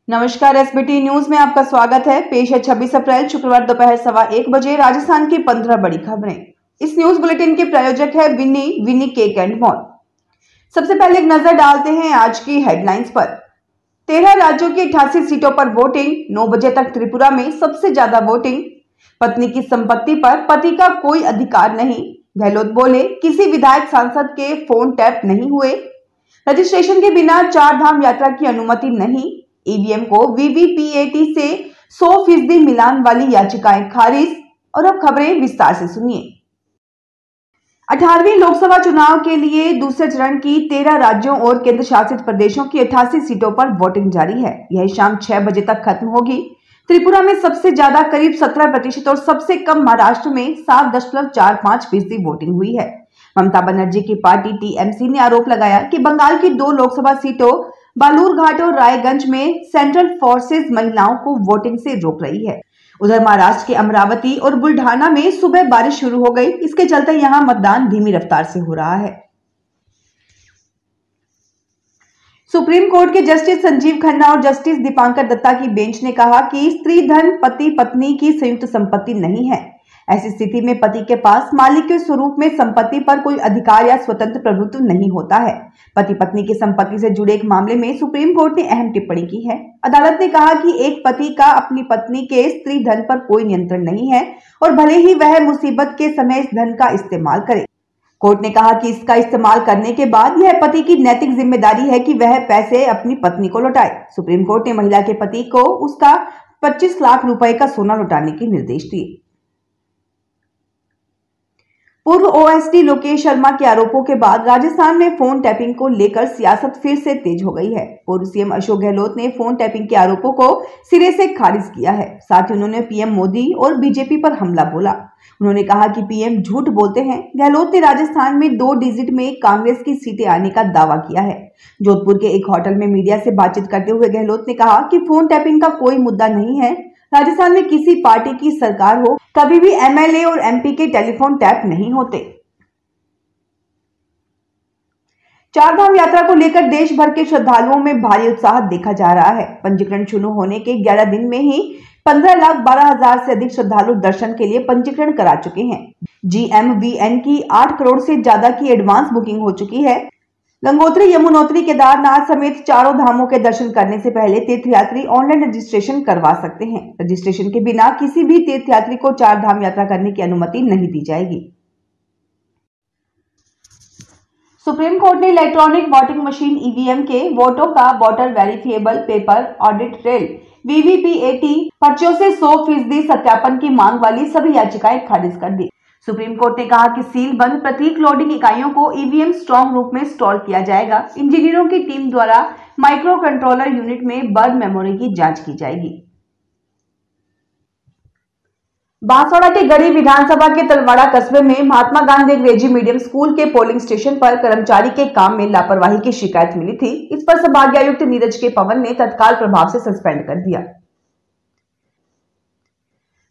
नमस्कार, SBT news में आपका स्वागत है। पेश है 26 अप्रैल शुक्रवार दोपहर 1:15 बजे राजस्थान की 15 बड़ी खबरें। इस न्यूज बुलेटिन के प्रायोजक है विनी केक एंड मॉल। सबसे पहले एक नजर डालते हैं आज की हेडलाइंस पर। 13 राज्यों की 88 सीटों पर वोटिंग। 9 बजे तक त्रिपुरा में सबसे ज्यादा वोटिंग। पत्नी की संपत्ति पर पति का कोई अधिकार नहीं। गहलोत बोले, किसी विधायक सांसद के फोन टैप नहीं हुए। रजिस्ट्रेशन के बिना 4 धाम यात्रा की अनुमति नहीं। ईवीएम को वीवीपीएटी से 100% मिलान वाली याचिकाएं खारिज। और अब खबरें विस्तार से सुनिए। 18वीं लोकसभा चुनाव के लिए दूसरे चरण की 13 राज्यों और केंद्र शासित प्रदेशों की 88 सीटों पर वोटिंग जारी है। यह शाम 6 बजे तक खत्म होगी। त्रिपुरा में सबसे ज्यादा करीब 17% और सबसे कम महाराष्ट्र में 7.45% वोटिंग हुई है। ममता बनर्जी की पार्टी टीएमसी ने आरोप लगाया कि बंगाल की 2 लोकसभा सीटों बालूरघाट और रायगंज में सेंट्रल फोर्सेस महिलाओं को वोटिंग से रोक रही है। उधर महाराष्ट्र के अमरावती और बुल्ढाना में सुबह बारिश शुरू हो गई। इसके चलते यहां मतदान धीमी रफ्तार से हो रहा है। सुप्रीम कोर्ट के जस्टिस संजीव खन्ना और जस्टिस दीपांकर दत्ता की बेंच ने कहा कि स्त्री धन पति पत्नी की संयुक्त संपत्ति नहीं है। ऐसी स्थिति में पति के पास मालिक के स्वरूप में संपत्ति पर कोई अधिकार या स्वतंत्र प्रभुत्व नहीं होता है। पति पत्नी की संपत्ति से जुड़े एक मामले में सुप्रीम कोर्ट ने अहम टिप्पणी की है। अदालत ने कहा कि एक पति का अपनी पत्नी के स्त्री धन पर कोई नियंत्रण नहीं है और भले ही वह मुसीबत के समय इस धन का इस्तेमाल करे। कोर्ट ने कहा कि इसका इस्तेमाल करने के बाद यह पति की नैतिक जिम्मेदारी है कि वह पैसे अपनी पत्नी को लौटाए। सुप्रीम कोर्ट ने महिला के पति को उसका 25 लाख रुपए का सोना लौटाने के निर्देश दिए। पूर्व ओएसडी लोकेश शर्मा के आरोपों के बाद राजस्थान में फोन टैपिंग को लेकर सियासत फिर से तेज हो गई है। पूर्व सीएम अशोक गहलोत ने फोन टैपिंग के आरोपों को सिरे से खारिज किया है। साथ ही उन्होंने पीएम मोदी और बीजेपी पर हमला बोला। उन्होंने कहा कि पीएम झूठ बोलते हैं। गहलोत ने राजस्थान में 2 डिजिट में कांग्रेस की सीटें आने का दावा किया है। जोधपुर के एक होटल में मीडिया से बातचीत करते हुए गहलोत ने कहा कि फोन टैपिंग का कोई मुद्दा नहीं है। राजस्थान में किसी पार्टी की सरकार हो, कभी भी एमएलए और एमपी के टेलीफोन टैप नहीं होते। 4 धाम यात्रा को लेकर देश भर के श्रद्धालुओं में भारी उत्साह देखा जा रहा है। पंजीकरण शुरू होने के 11 दिन में ही 15,12,000 से अधिक श्रद्धालु दर्शन के लिए पंजीकरण करा चुके हैं। जीएमवीएन की 8 करोड़ से ज्यादा की एडवांस बुकिंग हो चुकी है। गंगोत्री, यमुनोत्री, केदारनाथ समेत चारों धामों के दर्शन करने से पहले तीर्थयात्री ऑनलाइन रजिस्ट्रेशन करवा सकते हैं। रजिस्ट्रेशन के बिना किसी भी तीर्थयात्री को 4 धाम यात्रा करने की अनुमति नहीं दी जाएगी। सुप्रीम कोर्ट ने इलेक्ट्रॉनिक वोटिंग मशीन ईवीएम के वोटों का voter verifiable paper audit trail VVPAT पर्चियों से 100% सत्यापन की मांग वाली सभी याचिकाएं खारिज कर दी। सुप्रीम कोर्ट ने कहा कि सील बंद प्रतीक लोडिंग इकाइयों को ईवीएम स्ट्रॉन्ग रूप में इंस्टॉल किया जाएगा। इंजीनियरों की टीम द्वारा माइक्रो कंट्रोलर यूनिट में बर्ड मेमोरी की जांच की जाएगी। बांसवाड़ा के गढ़ी विधानसभा के तलवाड़ा कस्बे में महात्मा गांधी अंग्रेजी मीडियम स्कूल के पोलिंग स्टेशन पर कर्मचारी के काम में लापरवाही की शिकायत मिली थी। इस पर संभागायुक्त नीरज के पवन ने तत्काल प्रभाव से सस्पेंड कर दिया।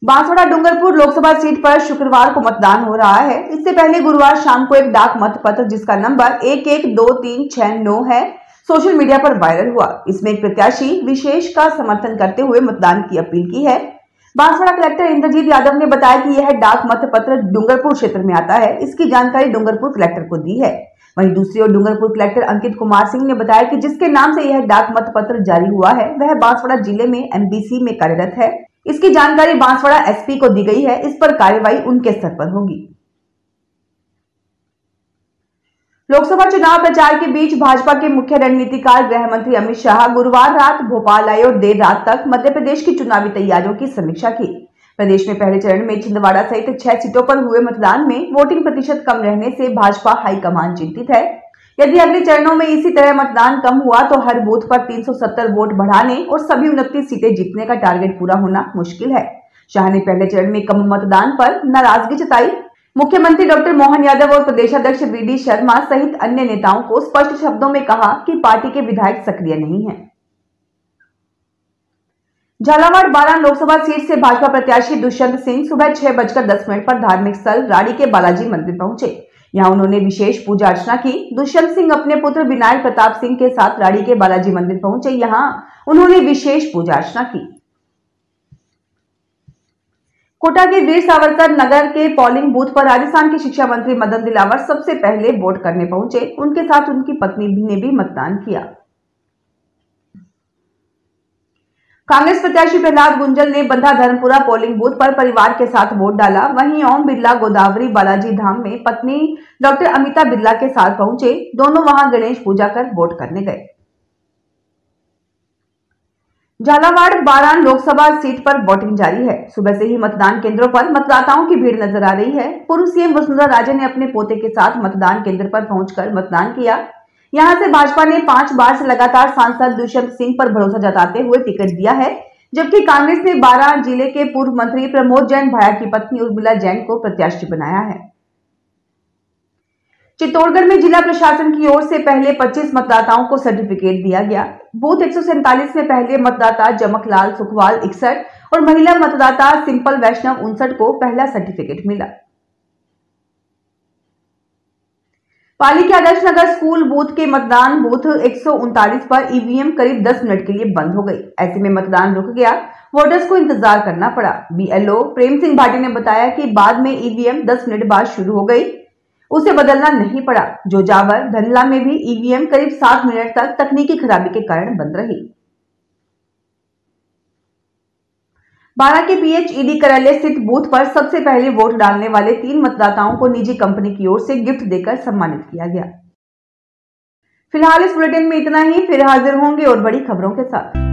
बांसवाड़ा डूंगरपुर लोकसभा सीट पर शुक्रवार को मतदान हो रहा है। इससे पहले गुरुवार शाम को एक डाक मत पत्र जिसका नंबर 112369 है सोशल मीडिया पर वायरल हुआ। इसमें एक प्रत्याशी विशेष का समर्थन करते हुए मतदान की अपील की है। बांसवाड़ा कलेक्टर इंद्रजीत यादव ने बताया कि यह डाक मत पत्र डूंगरपुर क्षेत्र में आता है। इसकी जानकारी डूंगरपुर कलेक्टर को दी है। वहीं दूसरी ओर डूंगरपुर कलेक्टर अंकित कुमार सिंह ने बताया कि जिसके नाम से यह डाक मत पत्र जारी हुआ है वह बांसवाड़ा जिले में एमबीसी में कार्यरत है। इसकी जानकारी बांसवाड़ा एसपी को दी गई है। इस पर कार्रवाई उनके स्तर पर होगी। लोकसभा चुनाव प्रचार के बीच भाजपा के मुख्य रणनीतिकार गृह मंत्री अमित शाह गुरुवार रात भोपाल आए और देर रात तक मध्य प्रदेश की चुनावी तैयारियों की समीक्षा की। प्रदेश में पहले चरण में छिंदवाड़ा सहित 6 सीटों पर हुए मतदान में वोटिंग प्रतिशत कम रहने से भाजपा हाईकमान चिंतित है। यदि अगले चरणों में इसी तरह मतदान कम हुआ तो हर बूथ पर 370 वोट बढ़ाने और सभी 29 सीटें जीतने का टारगेट पूरा होना मुश्किल है। शाह ने पहले चरण में कम मतदान पर नाराजगी जताई। मुख्यमंत्री डॉक्टर मोहन यादव और प्रदेशाध्यक्ष वीडी शर्मा सहित अन्य नेताओं को स्पष्ट शब्दों में कहा कि पार्टी के विधायक सक्रिय नहीं हैं। झालावाड़ बारां लोकसभा सीट से भाजपा प्रत्याशी दुष्यंत सिंह सुबह 6:10 पर धार्मिक स्थल राड़ी के बालाजी मंदिर पहुंचे। यहाँ उन्होंने विशेष पूजा अर्चना की। दुष्यंत सिंह अपने पुत्र विनायक प्रताप सिंह के साथ राड़ी के बालाजी मंदिर पहुंचे। यहाँ उन्होंने विशेष पूजा अर्चना की। कोटा के वीर सावरकर नगर के पोलिंग बूथ पर राजस्थान के शिक्षा मंत्री मदन दिलावर सबसे पहले वोट करने पहुंचे। उनके साथ उनकी पत्नी ने भी मतदान किया। कांग्रेस प्रत्याशी प्रहलाद गुंजल ने बंधा धर्मपुरा पोलिंग बूथ पर परिवार के साथ वोट डाला। वहीं ओम बिरला गोदावरी बालाजी धाम में पत्नी डॉक्टर अमिता बिरला के साथ पहुंचे। दोनों वहां गणेश पूजा कर वोट करने गए। झालावाड़ बारान लोकसभा सीट पर वोटिंग जारी है। सुबह से ही मतदान केंद्रों पर मतदाताओं की भीड़ नजर आ रही है। पूर्व सीएम वसुंधरा राजे ने अपने पोते के साथ मतदान केंद्र पर पहुंचकर मतदान किया। यहां से भाजपा ने 5 बार से लगातार सांसद दुष्यंत सिंह पर भरोसा जताते हुए टिकट दिया है, जबकि कांग्रेस ने बारां जिले के पूर्व मंत्री प्रमोद जैन भाया की पत्नी उर्मिला जैन को प्रत्याशी बनाया है। चित्तौड़गढ़ में जिला प्रशासन की ओर से पहले 25 मतदाताओं को सर्टिफिकेट दिया गया। बूथ 147 में पहले मतदाता जमकलाल सुखवाल 61 और महिला मतदाता सिंपल वैष्णव 59 को पहला सर्टिफिकेट मिला। पाली के आदर्श नगर स्कूल बूथ के मतदान बूथ 139 पर ईवीएम करीब 10 मिनट के लिए बंद हो गई। ऐसे में मतदान रुक गया। वोटर्स को इंतजार करना पड़ा। बीएलओ प्रेम सिंह भाटी ने बताया कि बाद में ईवीएम 10 मिनट बाद शुरू हो गई, उसे बदलना नहीं पड़ा। जोजावर धनला में भी ईवीएम करीब 7 मिनट तक तकनीकी खराबी के कारण बंद रही। बारां के पीएचईडी कार्यालय स्थित बूथ पर सबसे पहले वोट डालने वाले 3 मतदाताओं को निजी कंपनी की ओर से गिफ्ट देकर सम्मानित किया गया। फिलहाल इस बुलेटिन में इतना ही। फिर हाजिर होंगे और बड़ी खबरों के साथ।